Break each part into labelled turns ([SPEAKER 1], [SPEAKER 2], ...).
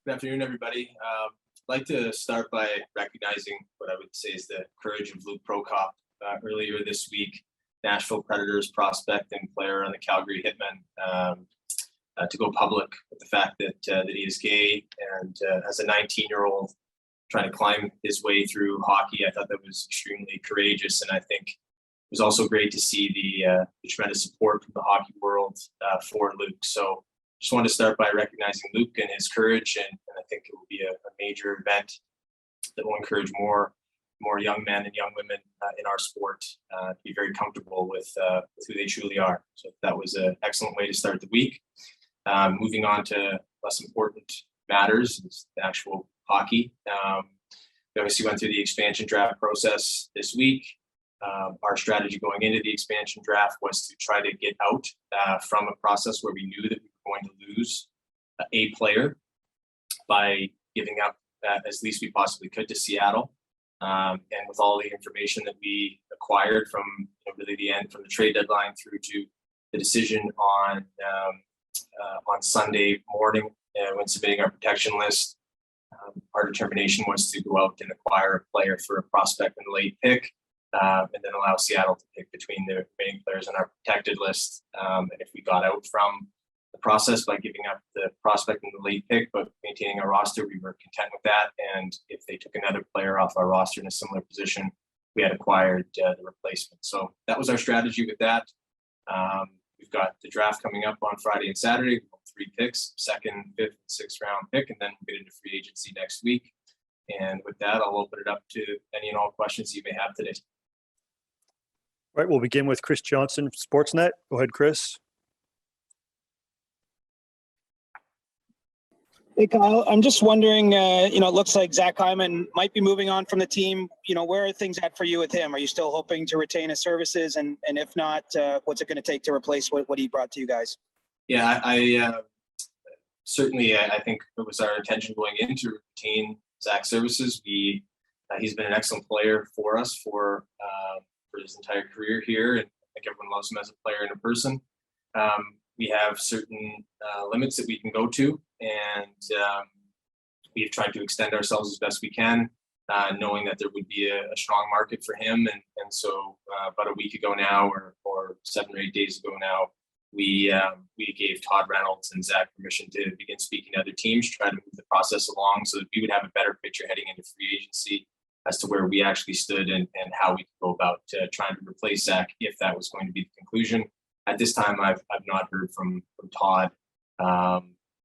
[SPEAKER 1] Good afternoon, everybody. I'd like to start by recognizing what I would say is the courage of Luke Prokop. Earlier this week, Nashville Predators prospect and player on the Calgary Hitmen to go public with the fact that he is gay, and as a 19-year-old trying to climb his way through hockey, I thought that was extremely courageous, and I think it was also great to see the tremendous support from the hockey world for Luke. So just wanted to start by recognizing Luke and his courage, and I think it will be a major event that will encourage more young men and young women in our sport to be very comfortable with who they truly are. So that was an excellent way to start the week. Moving on to less important matters, is the actual hockey. We obviously went through the expansion draft process this week. Our strategy going into the expansion draft was to try to get out from a process where we knew that we were going to lose a player by giving up as least we possibly could to Seattle. And with all the information that we acquired from really the end, from the trade deadline through to the decision on Sunday morning when submitting our protection list, our determination was to go out and acquire a player for a prospect in the late pick, and then allow Seattle to pick between the remaining players on our protected list. And if we got out from the process by giving up the prospect in the late pick, but maintaining our roster, we were content with that. And if they took another player off our roster in a similar position, we had acquired the replacement. So that was our strategy with that. We've got the draft coming up on Friday and Saturday. 3 picks, 2nd, 5th, and 6th round pick, and then we'll get into free agency next week. And with that, I'll open it up to any and all questions you may have today.
[SPEAKER 2] All right, we'll begin with Chris Johnson, Sportsnet. Go ahead, Chris.
[SPEAKER 3] Hey, Kyle, I'm just wondering, it looks like Zach Hyman might be moving on from the team. Where are things at for you with him? Are you still hoping to retain his services? And if not, what's it going to take to replace what he brought to you guys?
[SPEAKER 1] Yeah, I certainly, I think it was our intention going in to retain Zach's services. He's been an excellent player for us for his entire career here, and I think everyone loves him as a player and a person. We have certain limits that we can go to, and we've tried to extend ourselves as best we can, knowing that there would be a strong market for him. And so about a week ago now, or 7 or 8 days ago now, we gave Todd Reynolds and Zach permission to begin speaking to other teams, try to move the process along so that we would have a better picture heading into free agency as to where we actually stood and how we could go about trying to replace Zach if that was going to be the conclusion. At this time, I've not heard from Todd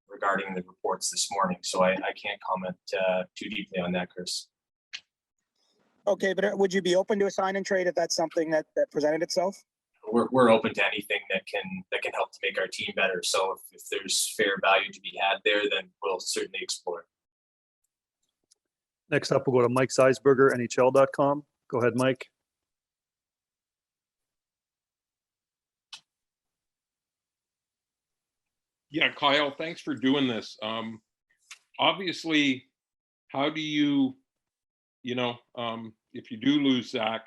[SPEAKER 1] regarding the reports this morning, so I can't comment too deeply on that, Chris.
[SPEAKER 3] Okay, but would you be open to a sign and trade if that's something that presented itself?
[SPEAKER 1] We're open to anything that can help to make our team better. So if there's fair value to be had there, then we'll certainly explore it.
[SPEAKER 2] Next up, we'll go to Mike Zeisberger, NHL.com. Go ahead, Mike.
[SPEAKER 4] Yeah, Kyle, thanks for doing this. Obviously, how do you, if you do lose Zach,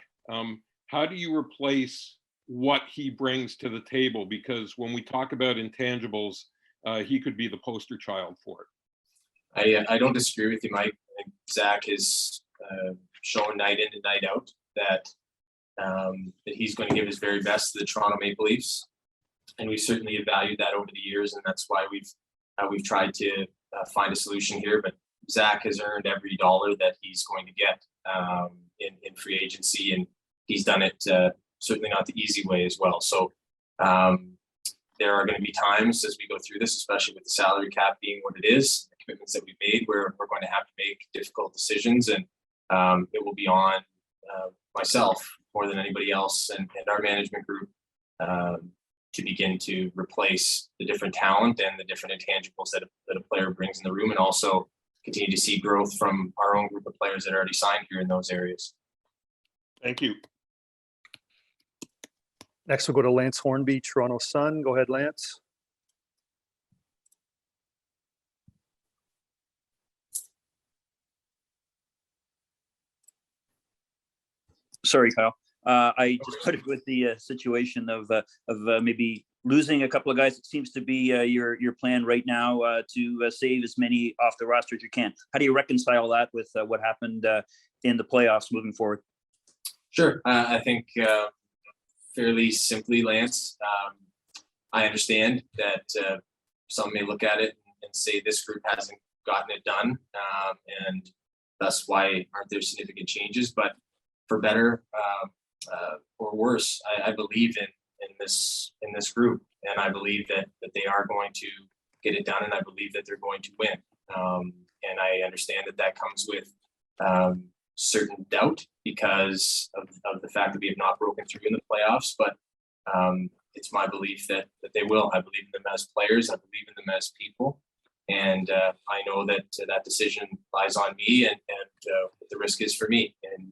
[SPEAKER 4] how do you replace what he brings to the table? Because when we talk about intangibles, he could be the poster child for
[SPEAKER 1] it. I don't disagree with you, Mike. I think Zach has shown night in and night out that he's going to give his very best to the Toronto Maple Leafs, and we certainly have valued that over the years, and that's why we've tried to find a solution here. But Zach has earned every dollar that he's going to get in free agency, and he's done it certainly not the easy way as well. So there are going to be times as we go through this, especially with the salary cap being what it is, the commitments that we've made, where we're going to have to make difficult decisions, and it will be on myself more than anybody else and our management group to begin to replace the different talent and the different intangibles that a player brings in the room, and also continue to see growth from our own group of players that are already signed here in those areas.
[SPEAKER 4] Thank you.
[SPEAKER 2] Next, we'll go to Lance Hornby, Toronto Sun. Go ahead, Lance.
[SPEAKER 5] Sorry, Kyle. I just started with the situation of maybe losing a couple of guys, it seems to be your plan right now to save as many off the roster as you can. How do you reconcile that with what happened in the playoffs moving forward?
[SPEAKER 1] Sure. I think fairly simply, Lance, I understand that some may look at it and say this group hasn't gotten it done, and that's why aren't there significant changes. But for better or worse, I believe in this group, and I believe that they are going to get it done, and I believe that they're going to win. And I understand that comes with certain doubt because of the fact that we have not broken through in the playoffs, but it's my belief that they will. I believe in them as players. I believe in them as people. And I know that that decision lies on me and what the risk is for me in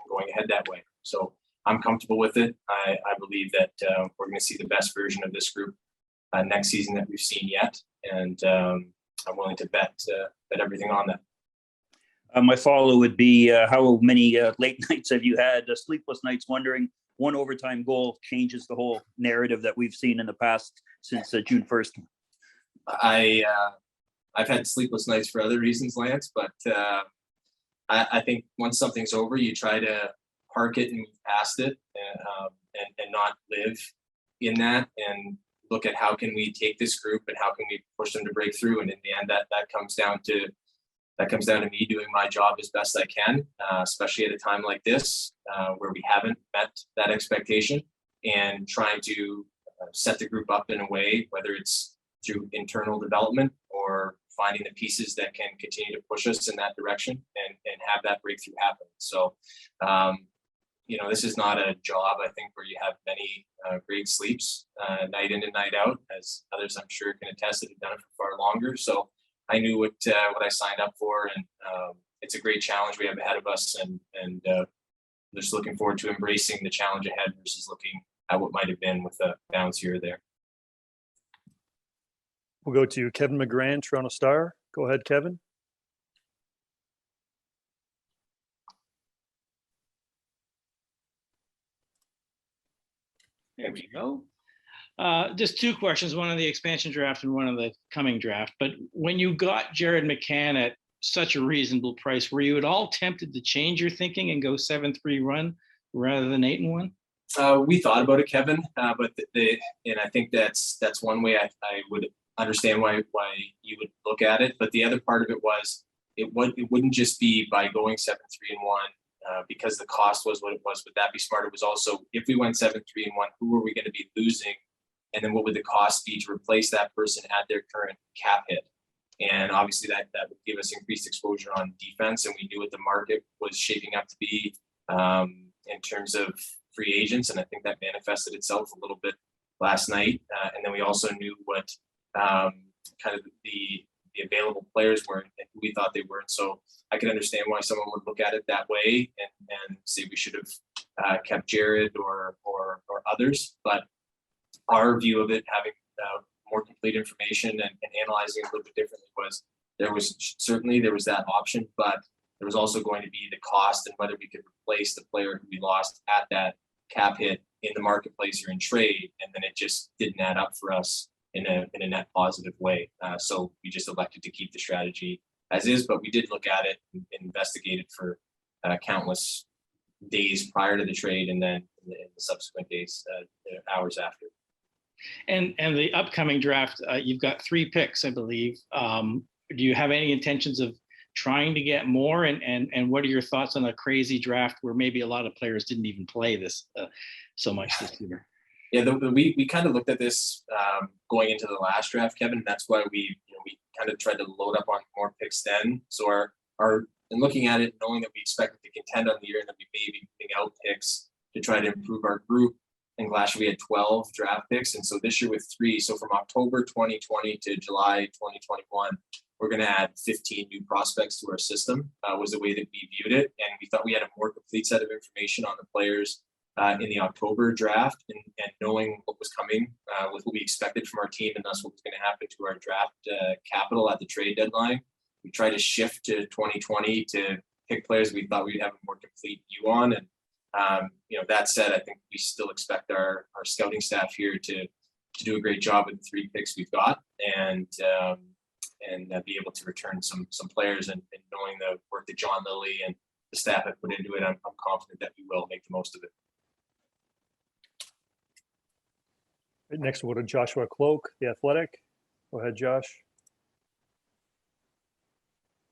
[SPEAKER 1] going ahead that way. So I'm comfortable with it. I believe that we're going to see the best version of this group next season that we've seen yet. And I'm willing to bet everything on that.
[SPEAKER 5] My follow would be how many late nights have you had, sleepless nights, wondering one overtime goal changes the whole narrative that we've seen in the past since June 1st?
[SPEAKER 1] I've had sleepless nights for other reasons, Lance, but I think once something's over, you try to park it and move past it and not live in that and look at how can we take this group and how can we push them to break through. And in the end, that comes down to me doing my job as best I can, especially at a time like this where we haven't met that expectation, and trying to set the group up in a way, whether it's through internal development or finding the pieces that can continue to push us in that direction and have that breakthrough happen. So, this is not a job, I think, where you have many great sleeps night in and night out, as others I'm sure can attest that have done it for far longer. So I knew what I signed up for, and it's a great challenge we have ahead of us, and just looking forward to embracing the challenge ahead versus looking at what might have been with a bounce here or there.
[SPEAKER 2] We'll go to Kevin McGran, Toronto Star. Go ahead, Kevin.
[SPEAKER 6] There we go. Just two questions, one on the expansion draft and one on the coming draft. But when you got Jared McCann at such a reasonable price, were you at all tempted to change your thinking and go 7-3 run rather than 8-1?
[SPEAKER 1] We thought about it, Kevin, but and I think that's one way I would understand why you would look at it. But the other part of it was it wouldn't just be by going 7-3-1 because the cost was what it was. Would that be smart? It was also, if we went 7-3-1, who are we going to be losing? And then what would the cost be to replace that person at their current cap hit? And obviously that would give us increased exposure on defense. And we knew what the market was shaping up to be in terms of free agents. And I think that manifested itself a little bit last night. And then we also knew what kind of the available players were and who we thought they were. And so I can understand why someone would look at it that way and say we should have kept Jared or others. But our view of it, having more complete information and analyzing it a little bit differently, was there was that option, but there was also going to be the cost and whether we could replace the player who we lost at that cap hit in the marketplace or in trade, and then it just didn't add up for us in a net positive way. So we just elected to keep the strategy as is, but we did look at it and investigate it for countless days prior to the trade, and then in the subsequent days, hours after.
[SPEAKER 6] And the upcoming draft, you've got 3 picks, I believe. Do you have any intentions of trying to get more? And what are your thoughts on a crazy draft where maybe a lot of players didn't even play this so much this year?
[SPEAKER 1] Yeah, we kind of looked at this going into the last draft, Kevin. And that's why we kind of tried to load up on more picks then. So our and looking at it, knowing that we expected to contend on the year and that we may be moving out picks to try to improve our group. And last year we had 12 draft picks, and so this year with 3. So from October 2020 to July 2021, we're going to add 15 new prospects to our system. Was the way that we viewed it, and we thought we had a more complete set of information on the players in the October draft, and knowing what was coming with what we expected from our team, and thus what was going to happen to our draft capital at the trade deadline. We tried to shift to 2020 to pick players we thought we'd have a more complete view on, and that said, I think we still expect our scouting staff here to do a great job with the 3 picks we've got, and be able to return some players, and knowing the work that John Lilly and the staff have put into it, I'm confident that we will make the most of it.
[SPEAKER 2] Next, we'll go to Joshua Cloak, The Athletic. Go ahead, Josh.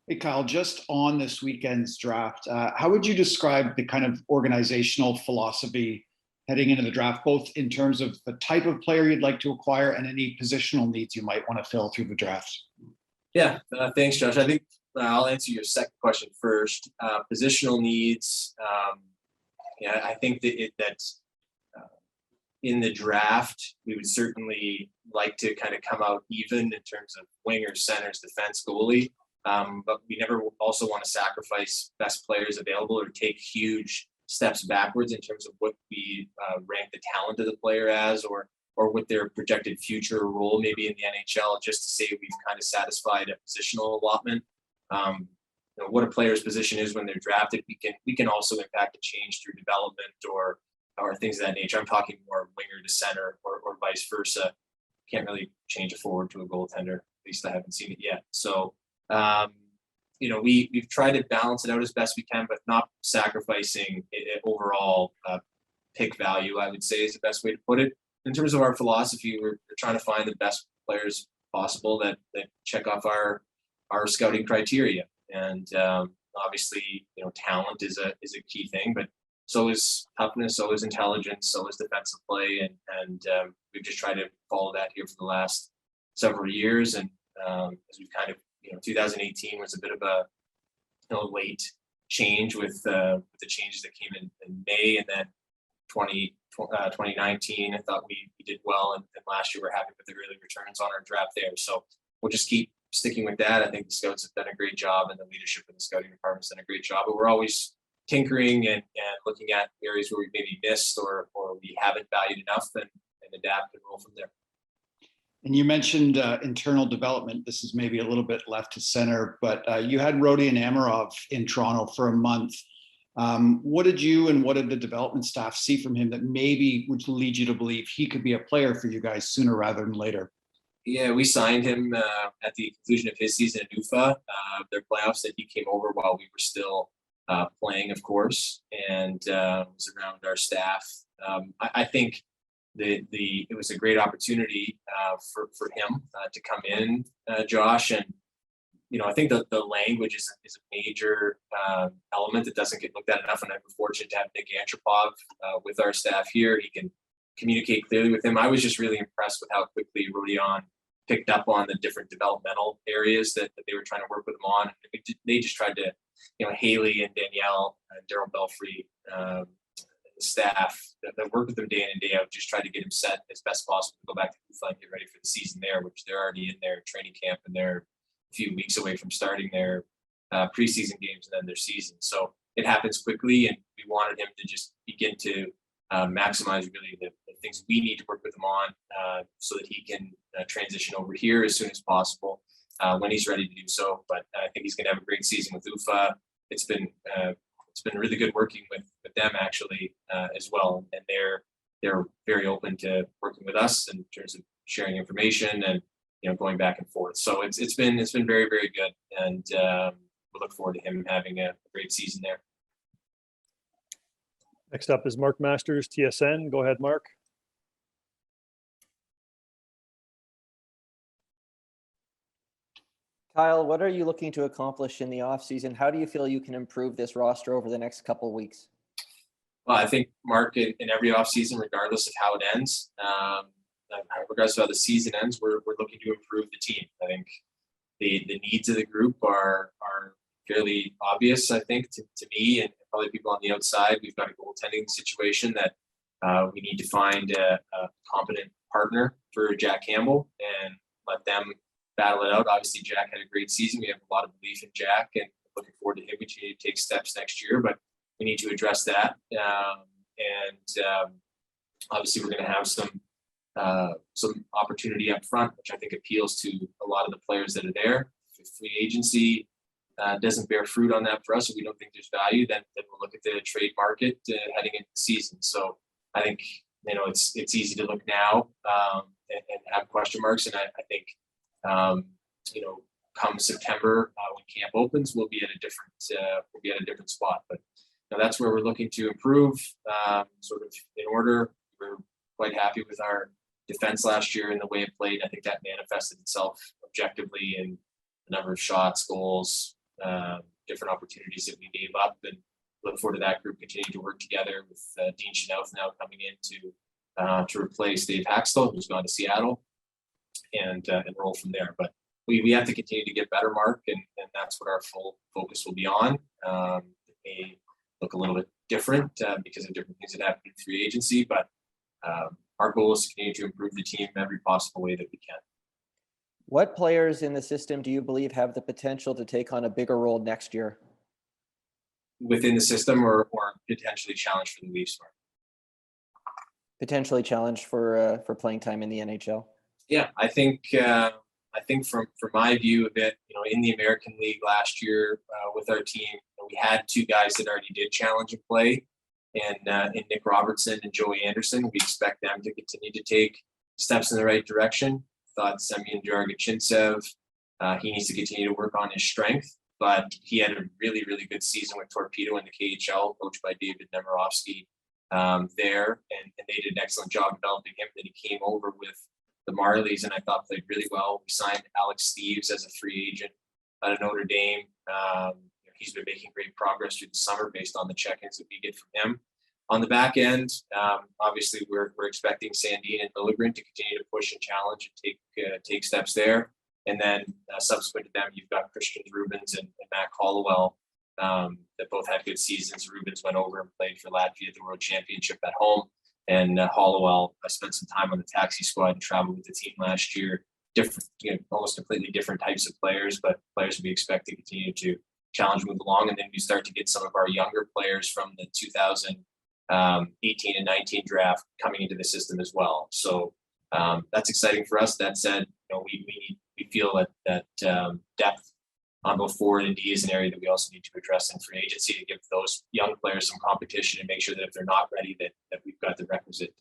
[SPEAKER 7] Hey, Kyle, just on this weekend's draft, how would you describe the kind of organizational philosophy heading into the draft, both in terms of the type of player you'd like to acquire and any positional needs you might want to fill through the draft?
[SPEAKER 1] Yeah, thanks, Josh. I think I'll answer your second question first. Positional needs. Yeah, I think that in the draft, we would certainly like to kind of come out even in terms of wingers, centers, defense, goalie. But we never also want to sacrifice best players available or take huge steps backwards in terms of what we rank the talent of the player as, or what their projected future role maybe in the NHL, just to say we've kind of satisfied a positional allotment. What a player's position is when they're drafted, we can also impact and change through development or things of that nature. I'm talking more winger to center or vice versa. Can't really change a forward to a goaltender. At least I haven't seen it yet. So we've tried to balance it out as best we can, but not sacrificing overall pick value, I would say, is the best way to put it. In terms of our philosophy, we're trying to find the best players possible that check off our scouting criteria. And obviously, talent is a key thing, but so is toughness, so is intelligence, so is defensive play, and we've just tried to follow that here for the last several years. And as we've kind of 2018 was a bit of a late change with the changes that came in May, and then 2019, I thought we did well, and last year we're happy with the early returns on our draft there. So we'll just keep sticking with that. I think the scouts have done a great job, and the leadership in the scouting department's done a great job. But we're always tinkering and looking at areas where we maybe missed or we haven't valued enough, and adapt and roll from there.
[SPEAKER 7] And you mentioned internal development. This is maybe a little bit left to center, but you had Rodion Amirov in Toronto for a month. What did you and what did the development staff see from him that maybe would lead you to believe he could be a player for you guys sooner rather than later?
[SPEAKER 1] Yeah, we signed him at the conclusion of his season at UFA. Their playoffs, that he came over while we were still playing, of course, and was around our staff. I think it was a great opportunity for him to come in, Josh, and I think the language is a major element that doesn't get looked at enough, and I'm fortunate to have Nick Antropov with our staff here. He can communicate clearly with him. I was just really impressed with how quickly Rodion picked up on the different developmental areas that they were trying to work with him on. They just tried to, Haley and Danielle and Daryl Belfry, the staff that work with him day in and day out, just tried to get him set as best possible to go back to UFA and get ready for the season there, which they're already in their training camp, and they're a few weeks away from starting their preseason games and then their season. So it happens quickly, and we wanted him to just begin to maximize really the things we need to work with him on, so that he can transition over here as soon as possible when he's ready to do so. But I think he's going to have a great season with UFA. It's been really good working with them actually as well, and they're very open to working with us in terms of sharing information and going back and forth. So it's been very, very good, and we look forward to him having a great season there.
[SPEAKER 2] Next up is Mark Masters, TSN. Go ahead, Mark.
[SPEAKER 8] Kyle, what are you looking to accomplish in the offseason? How do you feel you can improve this roster over the next couple of weeks?
[SPEAKER 1] Well, I think, Mark, in every offseason, regardless of how it ends, regardless of how the season ends, we're looking to improve the team. I think the needs of the group are fairly obvious, I think, to me and probably people on the outside. We've got a goaltending situation that we need to find a competent partner for Jack Campbell and let them battle it out. Obviously, Jack had a great season. We have a lot of belief in Jack and looking forward to him. We need to take steps next year, but we need to address that. Obviously, we're going to have some opportunity up front, which I think appeals to a lot of the players that are there. If free agency doesn't bear fruit on that for us, if we don't think there's value, then we'll look at the trade market heading into the season. So I think it's easy to look now and have question marks. And I think, come September, when camp opens, we'll be at a different spot. But that's where we're looking to improve, sort of in order. We're quite happy with our defense last year and the way it played. I think that manifested itself objectively in the number of shots, goals, different opportunities that we gave up, and look forward to that group continuing to work together with Dean Chanouth now coming in to replace Dave Haxtell, who's gone to Seattle, and roll from there. But we have to continue to get better, Mark, and that's what our full focus will be on. It may look a little bit different because of different things that happen in free agency, but our goal is to continue to improve the team in every possible way that we can.
[SPEAKER 8] What players in the system do you believe have the potential to take on a bigger role next year?
[SPEAKER 1] Within the system or potentially challenge for the Leafs?
[SPEAKER 8] Potentially challenged for playing time in the NHL?
[SPEAKER 1] Yeah, I think from my view of it, in the American League last year with our team, we had two guys that already did challenge and play, and Nick Robertson and Joey Anderson. We expect them to continue to take steps in the right direction. Thought Semyon Jargachintsev, he needs to continue to work on his strength, but he had a really, really good season with Torpedo in the KHL, coached by David Nemirovsky there, and they did an excellent job developing him. Then he came over with the Marlies, and I thought played really well. We signed Alex Steeves as a free agent out of Notre Dame. He's been making great progress through the summer based on the check-ins that we get from him. On the back end, obviously we're expecting Sandin and Milligren to continue to push and challenge and take steps there. And then subsequent to them, you've got Christian Rubens and Matt Caldwell that both had good seasons. Rubens went over and played for Latvia at the World Championship at home. And Hollowell, I spent some time on the taxi squad and traveled with the team last year. Different, almost completely different types of players, but players we expect to continue to challenge, move along. And then we start to get some of our younger players from the 2018 and 19 draft coming into the system as well. So that's exciting for us. That said, we feel that depth on both forward and D is an area that we also need to address in free agency to give those young players some competition and make sure that if they're not ready, that we've got the requisite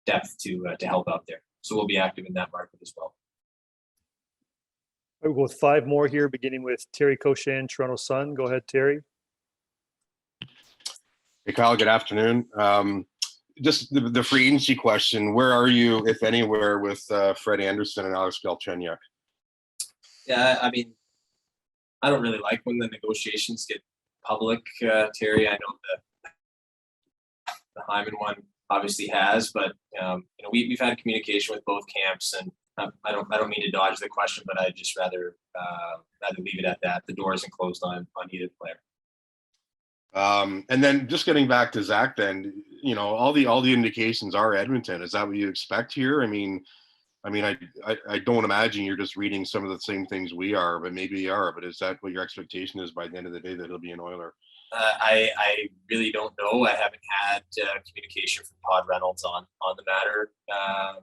[SPEAKER 1] depth to help out there. So we'll be active in that market as well.
[SPEAKER 2] We'll go with 5 more here, beginning with Terry Cochin, Toronto Sun. Go ahead, Terry.
[SPEAKER 9] Hey, Kyle, good afternoon. Just the free agency question, where are you, if anywhere, with Fred Anderson and Alex Galchenyuk?
[SPEAKER 1] Yeah, I mean, I don't really like when the negotiations get public, Terry. I know the Hyman one obviously has, but we've had communication with both camps, and I don't mean to dodge the question, but I'd just rather leave it at that. The door isn't closed on either player.
[SPEAKER 9] And then just getting back to Zach, then all the indications are Edmonton. Is that what you expect here? I mean, I don't imagine you're just reading some of the same things we are, but maybe you are. But is that what your expectation is by the end of the day, that he'll be an Oiler?
[SPEAKER 1] I really don't know. I haven't had communication from Todd Reynolds on the matter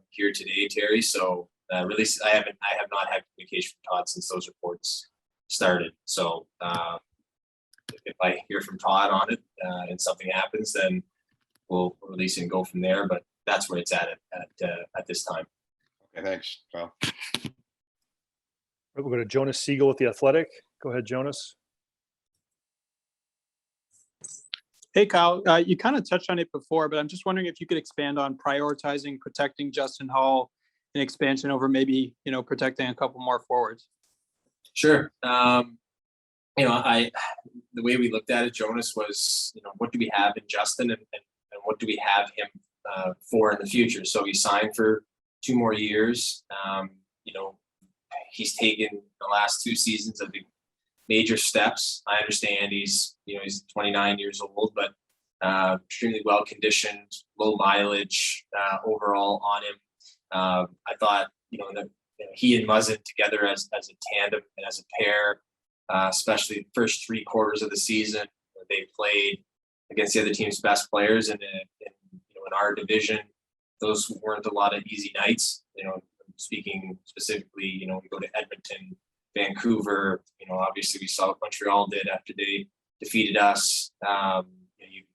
[SPEAKER 1] here today, Terry. So really, I have not had communication from Todd since those reports started. So if I hear from Todd on it and something happens, then we'll release it and go from there. But that's where it's at this time.
[SPEAKER 9] Okay, thanks, Kyle.
[SPEAKER 2] We'll go to Jonas Siegel with The Athletic. Go ahead, Jonas.
[SPEAKER 10] Hey, Kyle, you kind of touched on it before, but I'm just wondering if you could expand on prioritizing protecting Justin Hall and expansion over maybe, protecting a couple more forwards.
[SPEAKER 1] Sure. The way we looked at it, Jonas, was, what do we have in Justin and what do we have him for in the future? So he signed for 2 more years. He's taken the last 2 seasons of the major steps. I understand he's 29 years old, but extremely well conditioned, low mileage overall on him. I thought, he and Muzzin together as a tandem and as a pair, especially the first 3 quarters of the season, they played against the other team's best players, and in our division, those weren't a lot of easy nights. Speaking specifically, we go to Edmonton, Vancouver. Obviously we saw what Montreal did after they defeated us.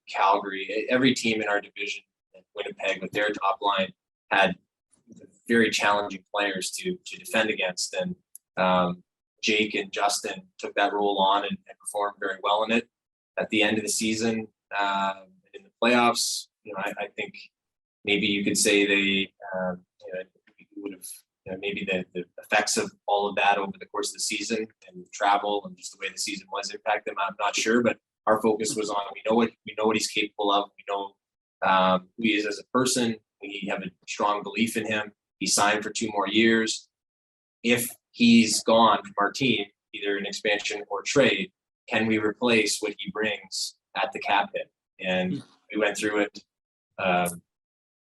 [SPEAKER 1] Calgary. Every team in our division, Winnipeg with their top line, had very challenging players to defend against. And Jake and Justin took that role on and performed very well in it. At the end of the season, in the playoffs, I think maybe you could say they would have maybe the effects of all of that over the course of the season and travel and just the way the season was impacted them. I'm not sure, but our focus was on we know what he's capable of. We know who he is as a person. We have a strong belief in him. He signed for 2 more years. If he's gone from our team, either an expansion or trade, can we replace what he brings at the cap hit? And we went through it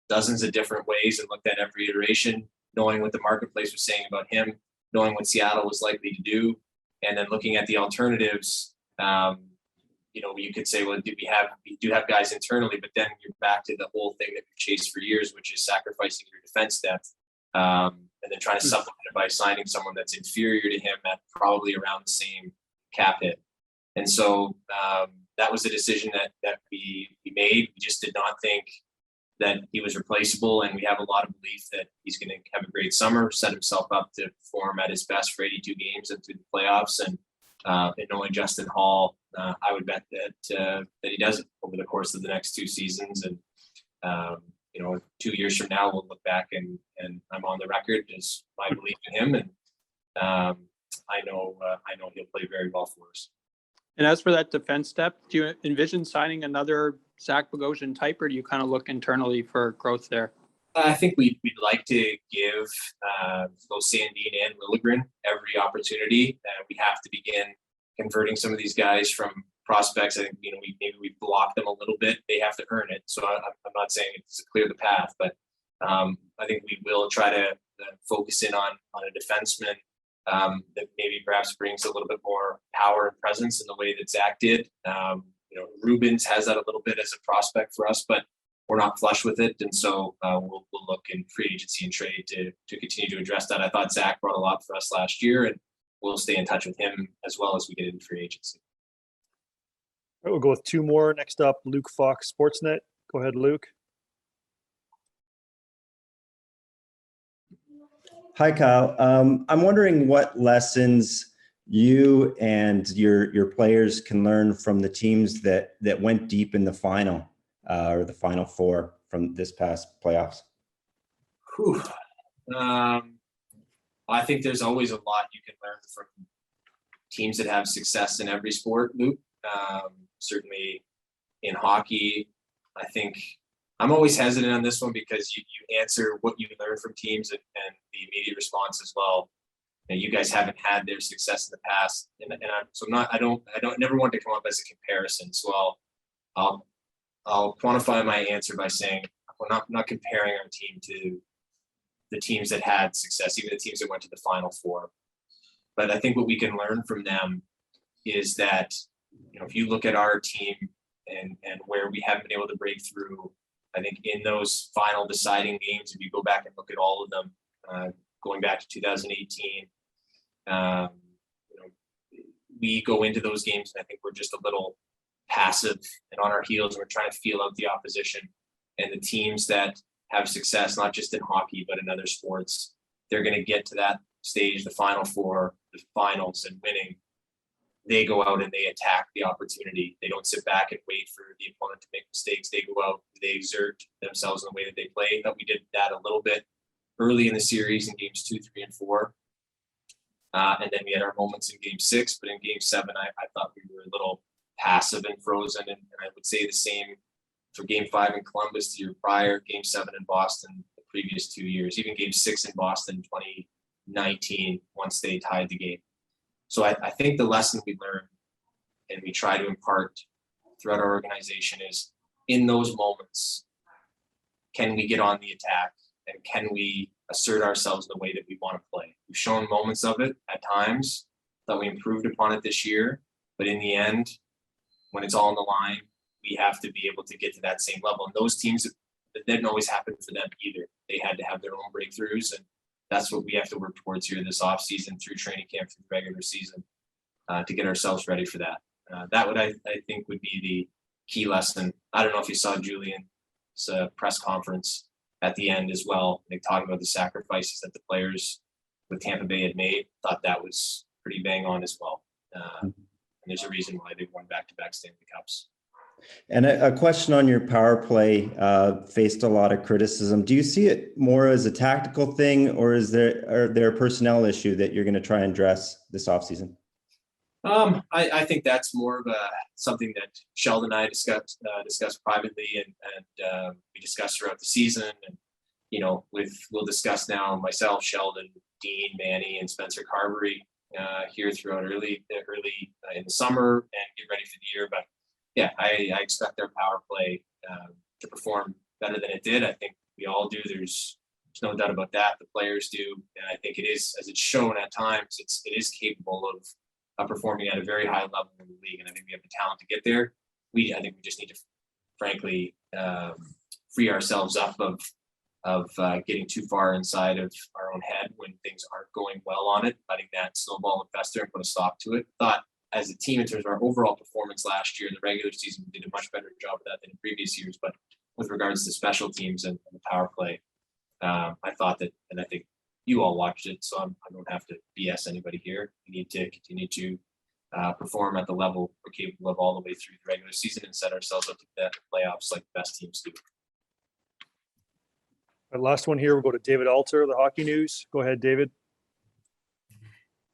[SPEAKER 1] dozens of different ways and looked at every iteration, knowing what the marketplace was saying about him, knowing what Seattle was likely to do, and then looking at the alternatives. You could say, well, we do have guys internally, but then you're back to the whole thing that we've chased for years, which is sacrificing your defense depth, and then trying to supplement it by signing someone that's inferior to him at probably around the same cap hit. And so that was a decision that we made. We just did not think that he was replaceable, and we have a lot of belief that he's going to have a great summer, set himself up to perform at his best for 82 games and through the playoffs. And knowing Justin Hall, I would bet that he does it over the course of the next 2 seasons. And 2 years from now, we'll look back and I'm on the record as my belief in him, and I know he'll play very well for us.
[SPEAKER 10] And as for that defense step, do you envision signing another Zach Bogosian type, or do you kind of look internally for growth there?
[SPEAKER 1] I think we'd like to give both Sandin and Liljegren every opportunity. We have to begin converting some of these guys from prospects. I think we block them a little bit. They have to earn it. So I'm not saying it's to clear the path, but I think we will try to focus in on a defenseman that maybe perhaps brings a little bit more power and presence in the way that Zach did. Rubens has that a little bit as a prospect for us, but we're not flush with it. And so we'll look in free agency and trade to continue to address that. I thought Zach brought a lot for us last year, and we'll stay in touch with him as well as we get into free agency.
[SPEAKER 2] All right, we'll go with 2 more. Next up, Luke Fox, Sportsnet. Go ahead, Luke.
[SPEAKER 11] Hi, Kyle. I'm wondering what lessons you and your players can learn from the teams that went deep in the final or the Final Four from this past playoffs.
[SPEAKER 1] I think there's always a lot you can learn from teams that have success in every sport, Luke. Certainly in hockey, I think I'm always hesitant on this one because you answer what you learn from teams and the immediate response as well. And you guys haven't had their success in the past, I don't never want to come up as a comparison. So I'll quantify my answer by saying we're not comparing our team to the teams that had success, even the teams that went to the Final Four. But I think what we can learn from them is that if you look at our team and where we haven't been able to break through, I think in those final deciding games, if you go back and look at all of them, going back to 2018, we go into those games and I think we're just a little passive and on our heels, and we're trying to feel out the opposition. And the teams that have success, not just in hockey, but in other sports, they're going to get to that stage, the Final Four, the finals, and winning. They go out and they attack the opportunity. They don't sit back and wait for the opponent to make mistakes. They go out, they exert themselves in the way that they play. I thought we did that a little bit early in the series in games 2, 3, and 4. And then we had our moments in game 6, but in game 7, I thought we were a little passive and frozen. And I would say the same for game 5 in Columbus the year prior, game 7 in Boston the previous 2 years, even game 6 in Boston 2019, once they tied the game. So I think the lesson we learned and we try to impart throughout our organization is in those moments, can we get on the attack and can we assert ourselves in the way that we want to play? We've shown moments of it at times, that we improved upon it this year, but in the end, when it's all on the line, we have to be able to get to that same level. And those teams, that didn't always happen for them either. They had to have their own breakthroughs, and that's what we have to work towards here this offseason, through training camp, through the regular season, to get ourselves ready for that. That would, I think, would be the key lesson. I don't know if you saw Julian's press conference at the end as well. They talked about the sacrifices that the players with Tampa Bay had made. Thought that was pretty bang on as well. And there's a reason why they've won back-to-back Stanley Cups.
[SPEAKER 11] And a question on your power play faced a lot of criticism. Do you see it more as a tactical thing, or is there a personnel issue that you're going to try and address this offseason?
[SPEAKER 1] I think that's more of something that Sheldon and I discussed privately, and we discussed throughout the season. And we'll discuss now myself, Sheldon, Dean, Manny, and Spencer Carberry here throughout early in the summer and get ready for the year. But yeah, I expect their power play to perform better than it did. I think we all do. There's no doubt about that. The players do, and I think it is, as it's shown at times, it is capable of performing at a very high level in the league. And I think we have the talent to get there. I think we just need to, frankly, free ourselves up of getting too far inside of our own head when things aren't going well on it, letting that snowball and fester and put a stop to it. Thought as a team, in terms of our overall performance last year in the regular season, we did a much better job of that than in previous years. But with regards to special teams and the power play, I thought that, and I think you all watched it, so I don't have to BS anybody here. We need to continue to perform at the level we're capable of all the way through the regular season and set ourselves up to the playoffs like the best teams do.
[SPEAKER 2] Our last one here, we'll go to David Alter, the Hockey News. Go ahead, David.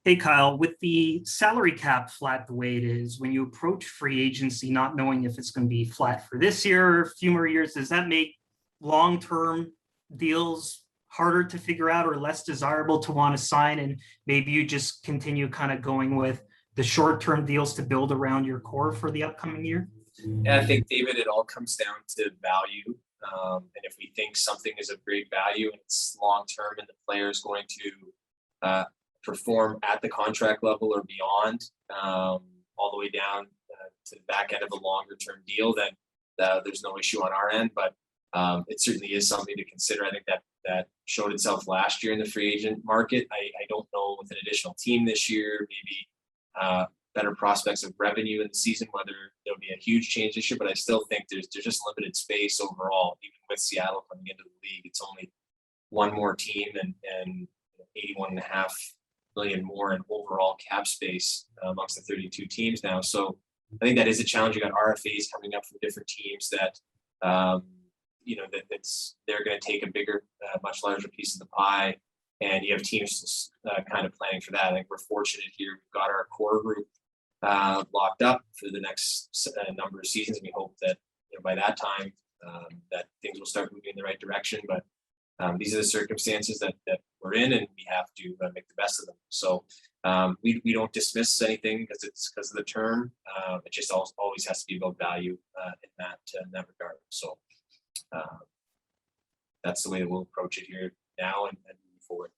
[SPEAKER 12] Hey, Kyle, with the salary cap flat the way it is, when you approach free agency, not knowing if it's going to be flat for this year or a few more years, does that make long-term deals harder to figure out or less desirable to want to sign? And maybe you just continue kind of going with the short-term deals to build around your core for the upcoming year?
[SPEAKER 1] And I think, David, it all comes down to value. And if we think something is of great value and it's long-term and the player is going to perform at the contract level or beyond, all the way down to the back end of a longer-term deal, then there's no issue on our end. But it certainly is something to consider. I think that showed itself last year in the free agent market. I don't know, with an additional team this year, maybe better prospects of revenue in the season, whether there'll be a huge change this year, but I still think there's just limited space overall, even with Seattle coming into the league. It's only one more team and 81.5 million more in overall cap space amongst the 32 teams now. So I think that is a challenge. You got RFAs coming up from different teams that, they're going to take a bigger, much larger piece of the pie. And you have teams kind of planning for that. I think we're fortunate here. We've got our core group locked up for the next number of seasons. And we hope that by that time that things will start moving in the right direction. But these are the circumstances that we're in, and we have to make the best of them. So we don't dismiss anything because of the term. It just always has to be about value in that regard. So that's the way that we'll approach it here now and moving forward.